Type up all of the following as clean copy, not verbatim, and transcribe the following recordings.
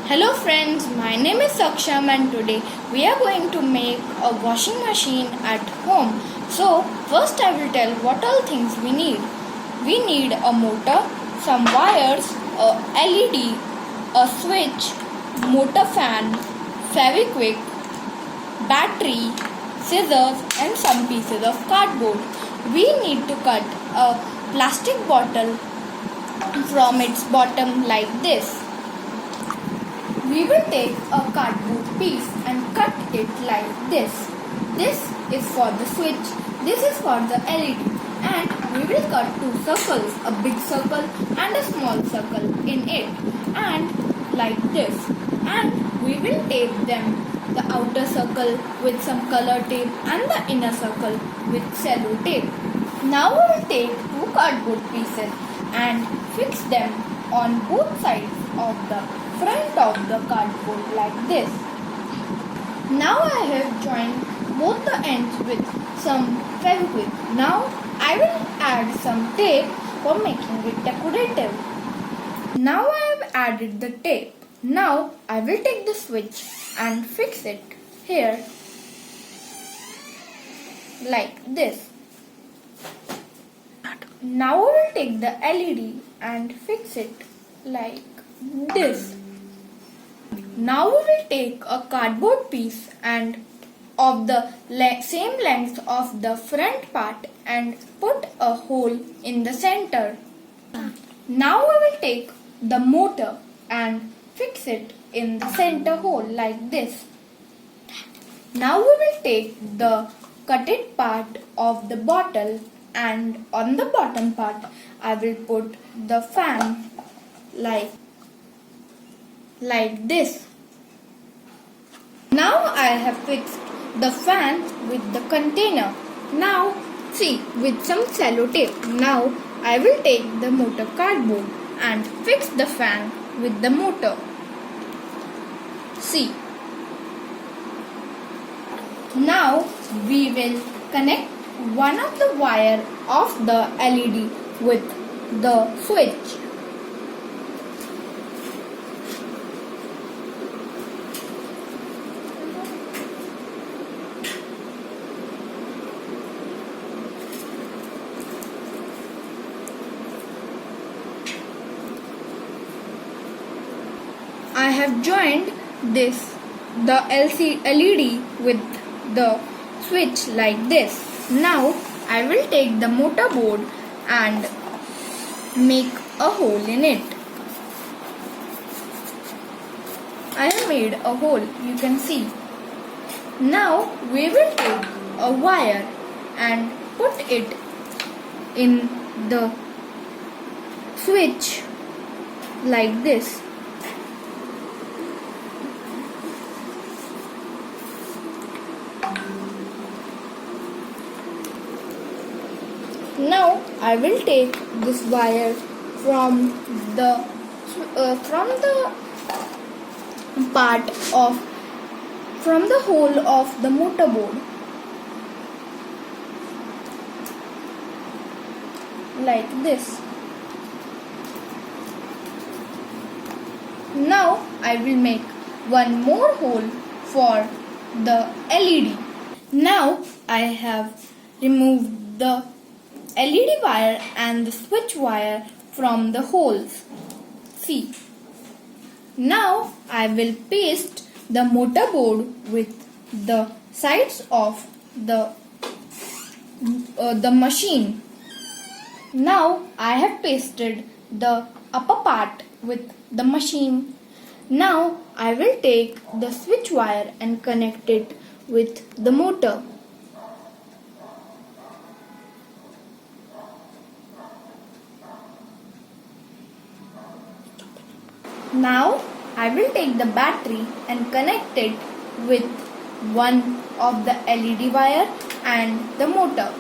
Hello friends, my name is Saksham and today we are going to make a washing machine at home. So first I will tell what all things we need. We need a motor, some wires, a LED, a switch, motor fan, Fevikwik, battery, scissors and some pieces of cardboard. We need to cut a plastic bottle from its bottom like this. We will take a cardboard piece and cut it like this. This is for the switch, this is for the LED, and we will cut two circles, a big circle and a small circle in it, and like this. And we will tape them, the outer circle with some color tape and the inner circle with cello tape. Now we will take two cardboard pieces and fix them on both sides of the front of the cardboard like this. Now I have joined both the ends with some Fevikwik. Now I will add some tape for making it decorative. Now I have added the tape. Now I will take the switch and fix it here like this. Now I will take the LED and fix it like this. Now we will take a cardboard piece and of the same length of the front part and put a hole in the center. Now we will take the motor and fix it in the center hole like this. Now we will take the cutted part of the bottle and on the bottom part I will put the fan like this. Now I have fixed the fan with the container. Now see, with some cello tape. Now I will take the motor cardboard and fix the fan with the motor. See. Now we will connect one of the wire of the LED with the switch. I have joined the LED with the switch like this. Now I will take the motor board and make a hole in it. I have made a hole, you can see. Now we will take a wire and put it in the switch like this. Now I will take this wire from the hole of the motor board like this. Now I will make one more hole for the LED. Now I have removed the LED wire and the switch wire from the holes. See. Now I will paste the motor board with the sides of the machine. Now I have pasted the upper part with the machine. Now I will take the switch wire and connect it with the motor. Now I will take the battery and connect it with one of the LED wire and the motor.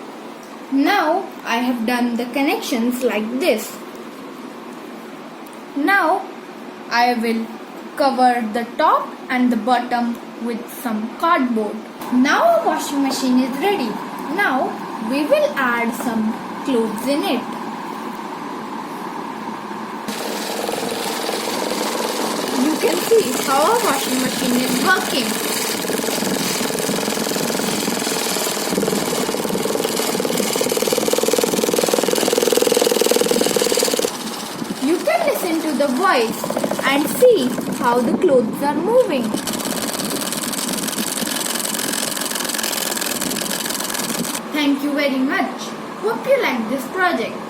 Now I have done the connections like this. Now I will cover the top and the bottom with some cardboard. Now our washing machine is ready. Now we will add some clothes in it. You can see see how our washing machine is working. You can listen to the voice and see how the clothes are moving. Thank you very much. Hope you like this project.